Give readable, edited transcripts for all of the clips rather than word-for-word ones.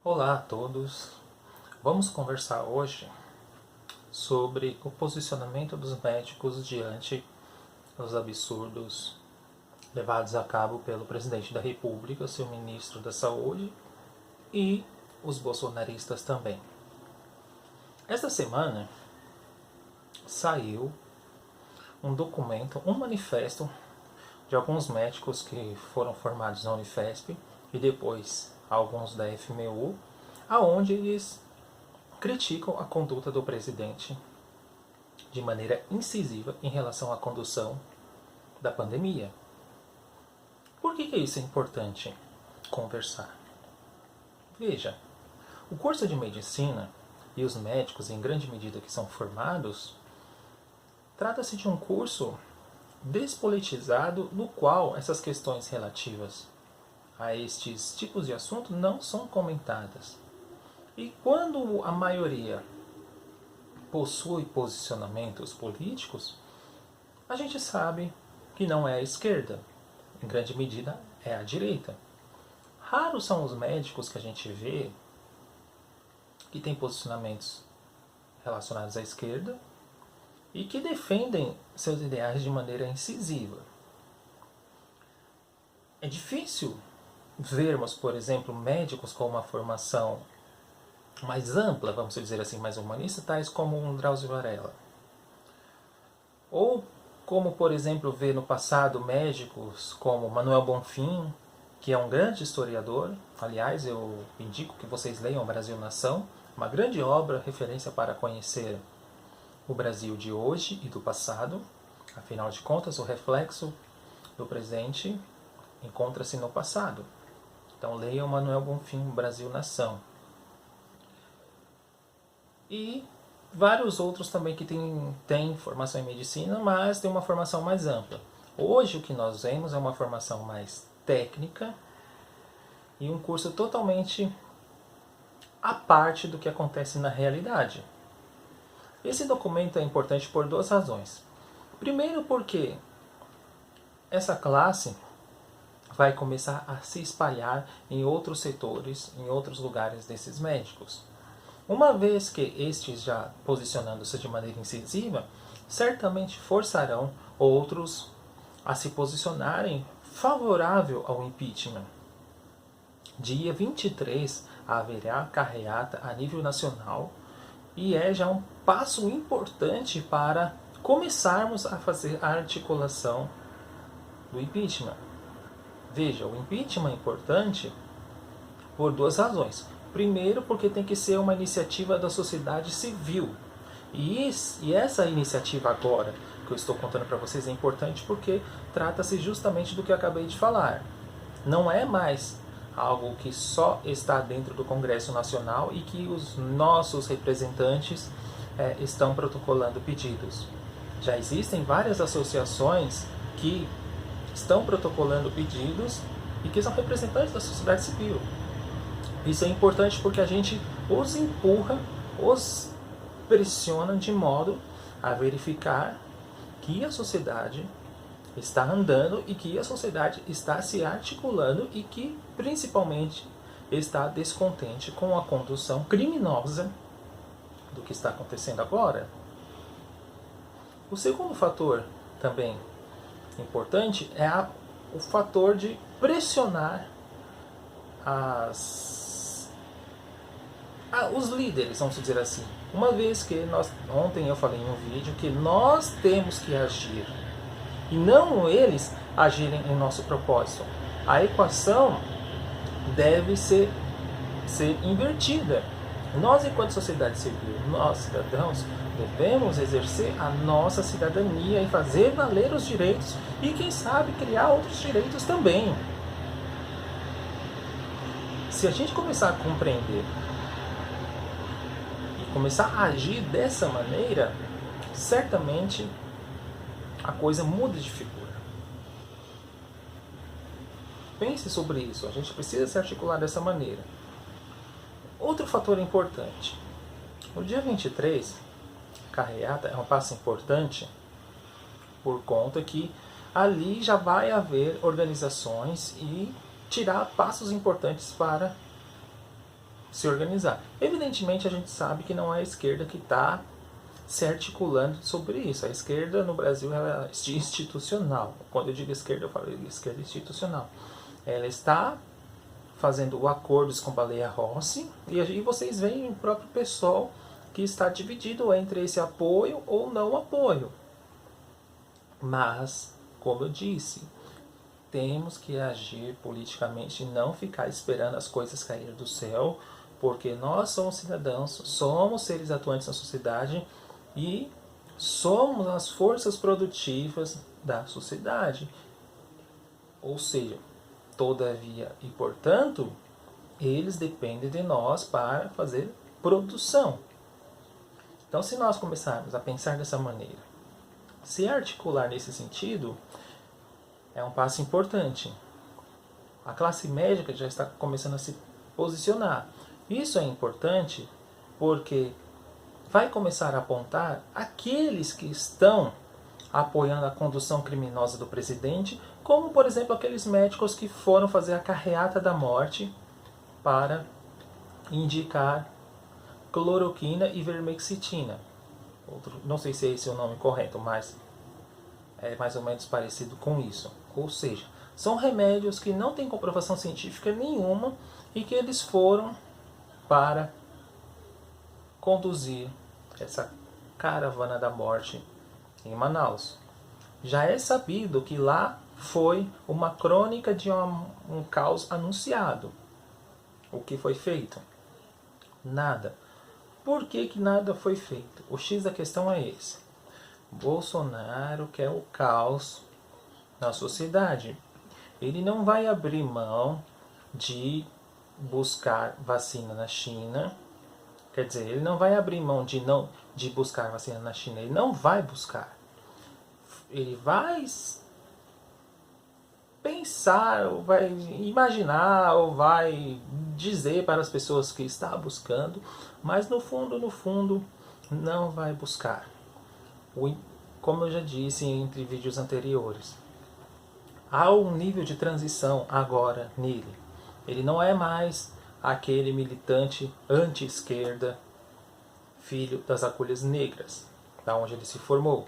Olá a todos! Vamos conversar hoje sobre o posicionamento dos médicos diante dos absurdos levados a cabo pelo presidente da República, seu ministro da Saúde e os bolsonaristas também. Esta semana saiu um documento, um manifesto de alguns médicos que foram formados na Unifesp e depois alguns da FMU, aonde eles criticam a conduta do presidente de maneira incisiva em relação à condução da pandemia. Por que isso é importante conversar? Veja, o curso de medicina e os médicos, em grande medida que são formados, trata-se de um curso despolitizado no qual essas questões relativas a estes tipos de assunto não são comentadas. E quando a maioria possui posicionamentos políticos, a gente sabe que não é a esquerda, em grande medida é a direita. Raros são os médicos que a gente vê que têm posicionamentos relacionados à esquerda e que defendem seus ideais de maneira incisiva. É difícil vermos, por exemplo, médicos com uma formação mais ampla, vamos dizer assim, mais humanista, tais como um Drauzio Varela. Ou como, por exemplo, ver no passado médicos como Manuel Bonfim, que é um grande historiador. Aliás, eu indico que vocês leiam Brasil Nação, uma grande obra, referência para conhecer o Brasil de hoje e do passado. Afinal de contas, o reflexo do presente encontra-se no passado. Então leiam Manuel Bonfim, Brasil Nação. E vários outros também que têm formação em medicina, mas têm uma formação mais ampla. Hoje o que nós vemos é uma formação mais técnica e um curso totalmente à parte do que acontece na realidade. Esse documento é importante por duas razões. Primeiro, porque essa classe vai começar a se espalhar em outros setores, em outros lugares desses médicos. Uma vez que estes, já posicionando-se de maneira incisiva, certamente forçarão outros a se posicionarem favorável ao impeachment. Dia 23 haverá carreata a nível nacional e é já um passo importante para começarmos a fazer a articulação do impeachment. Veja, o impeachment é importante por duas razões. Primeiro, porque tem que ser uma iniciativa da sociedade civil. E essa iniciativa agora, que eu estou contando para vocês, é importante porque trata-se justamente do que eu acabei de falar. Não é mais algo que só está dentro do Congresso Nacional e que os nossos representantes estão protocolando pedidos. Já existem várias associações que estão protocolando pedidos e que são representantes da sociedade civil. Isso é importante porque a gente os empurra, os pressiona de modo a verificar que a sociedade está andando e que a sociedade está se articulando e que, principalmente, está descontente com a condução criminosa do que está acontecendo agora. O segundo fator também importante é o fator de pressionar os líderes, vamos dizer assim. Uma vez que ontem eu falei em um vídeo que nós temos que agir e não eles agirem em nosso propósito. A equação deve ser invertida. Nós, enquanto sociedade civil, nós cidadãos, devemos exercer a nossa cidadania e fazer valer os direitos e, quem sabe, criar outros direitos também. Se a gente começar a compreender e começar a agir dessa maneira, certamente a coisa muda de figura. Pense sobre isso, a gente precisa se articular dessa maneira. Outro fator importante. No dia 23, carreata é um passo importante por conta que ali já vai haver organizações e tirar passos importantes para se organizar. Evidentemente, a gente sabe que não é a esquerda que está se articulando sobre isso. A esquerda no Brasil ela é institucional. Quando eu digo esquerda, eu falo esquerda institucional. Ela está fazendo acordos com Baleia Rossi e vocês veem o próprio pessoal que está dividido entre esse apoio ou não apoio. Mas, como eu disse, temos que agir politicamente e não ficar esperando as coisas caírem do céu, porque nós somos cidadãos, somos seres atuantes na sociedade e somos as forças produtivas da sociedade. Ou seja, todavia e portanto, eles dependem de nós para fazer produção. Então, se nós começarmos a pensar dessa maneira, se articular nesse sentido, é um passo importante. A classe médica já está começando a se posicionar. Isso é importante porque vai começar a apontar aqueles que estão apoiando a condução criminosa do presidente, como, por exemplo, aqueles médicos que foram fazer a carreata da morte para indicar cloroquina e vermexitina. Não sei se é esse o nome correto, mas é mais ou menos parecido com isso. Ou seja, são remédios que não têm comprovação científica nenhuma e que eles foram para conduzir essa caravana da morte em Manaus. Já é sabido que lá foi uma crônica de um caos anunciado. O que foi feito? Nada. Por que nada foi feito? O X da questão é esse. Bolsonaro quer o caos na sociedade. Ele não vai abrir mão de buscar vacina na China. Quer dizer, ele não vai abrir mão de buscar vacina na China. Ele não vai buscar. Ele vai pensar, ou vai imaginar, ou vai dizer para as pessoas que está buscando, mas no fundo, não vai buscar. Como eu já disse entre vídeos anteriores, há um nível de transição agora nele. Ele não é mais aquele militante anti-esquerda, filho das agulhas negras, da onde ele se formou.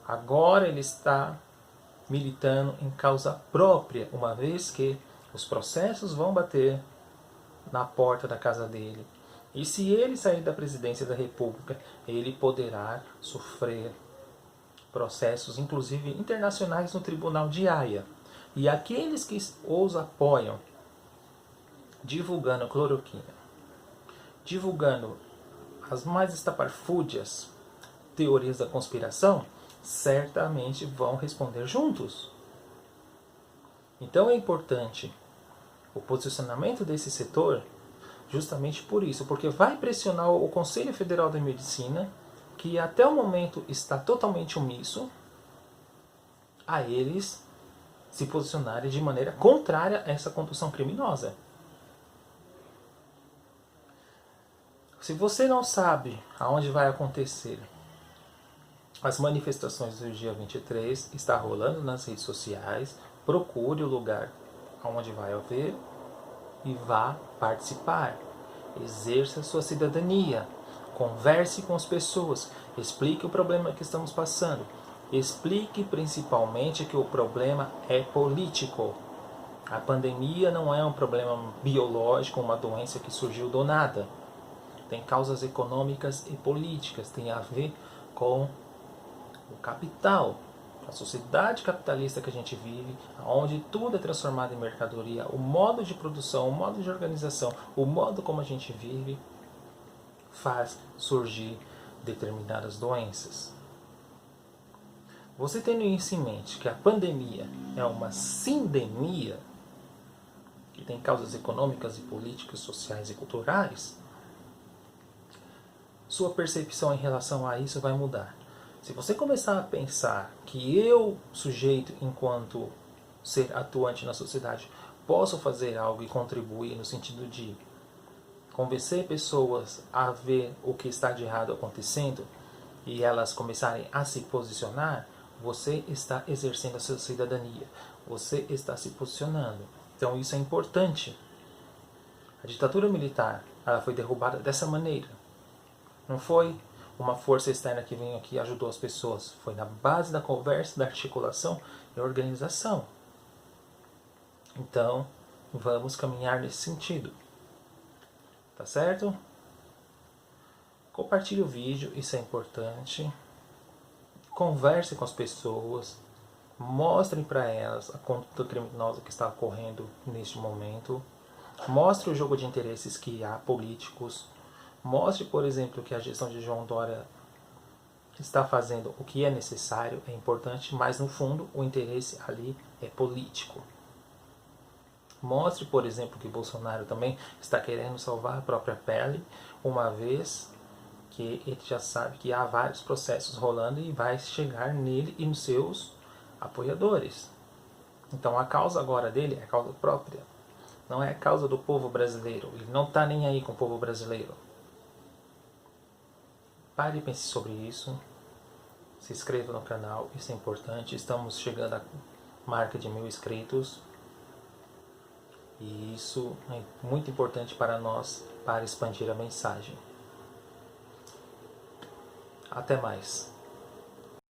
Agora ele está militando em causa própria, uma vez que os processos vão bater na porta da casa dele. E se ele sair da presidência da República, ele poderá sofrer processos, inclusive internacionais, no Tribunal de Haia. E aqueles que os apoiam, divulgando cloroquina, divulgando as mais estapafúrdias teorias da conspiração, certamente vão responder juntos. Então é importante o posicionamento desse setor justamente por isso, porque vai pressionar o Conselho Federal da Medicina, que até o momento está totalmente omisso, a eles se posicionarem de maneira contrária a essa condução criminosa. Se você não sabe aonde vai acontecer as manifestações do dia 23, está rolando nas redes sociais, procure o lugar onde vai haver e vá participar. Exerça sua cidadania, converse com as pessoas, explique o problema que estamos passando, explique principalmente que o problema é político. A pandemia não é um problema biológico, uma doença que surgiu do nada. Tem causas econômicas e políticas, tem a ver com o capital, a sociedade capitalista que a gente vive, onde tudo é transformado em mercadoria, o modo de produção, o modo de organização, o modo como a gente vive, faz surgir determinadas doenças. Você tendo isso em mente, que a pandemia é uma sindemia, que tem causas econômicas e políticas, sociais e culturais, sua percepção em relação a isso vai mudar. Se você começar a pensar que eu, sujeito, enquanto ser atuante na sociedade, posso fazer algo e contribuir no sentido de convencer pessoas a ver o que está de errado acontecendo e elas começarem a se posicionar, você está exercendo a sua cidadania. Você está se posicionando. Então isso é importante. A ditadura militar ela foi derrubada dessa maneira. Não foi uma força externa que veio aqui e ajudou as pessoas. Foi na base da conversa, da articulação e organização. Então, vamos caminhar nesse sentido. Tá certo? Compartilhe o vídeo, isso é importante. Converse com as pessoas. Mostrem para elas a conduta criminosa que está ocorrendo neste momento. Mostre o jogo de interesses que há políticos. Mostre, por exemplo, que a gestão de João Dória está fazendo o que é necessário, é importante, mas no fundo o interesse ali é político. Mostre, por exemplo, que Bolsonaro também está querendo salvar a própria pele, uma vez que ele já sabe que há vários processos rolando e vai chegar nele e nos seus apoiadores. Então a causa agora dele é a causa própria, não é a causa do povo brasileiro. Ele não está nem aí com o povo brasileiro. Pare e pense sobre isso. Se inscreva no canal, isso é importante. Estamos chegando à marca de 1000 inscritos. E isso é muito importante para nós, para expandir a mensagem. Até mais.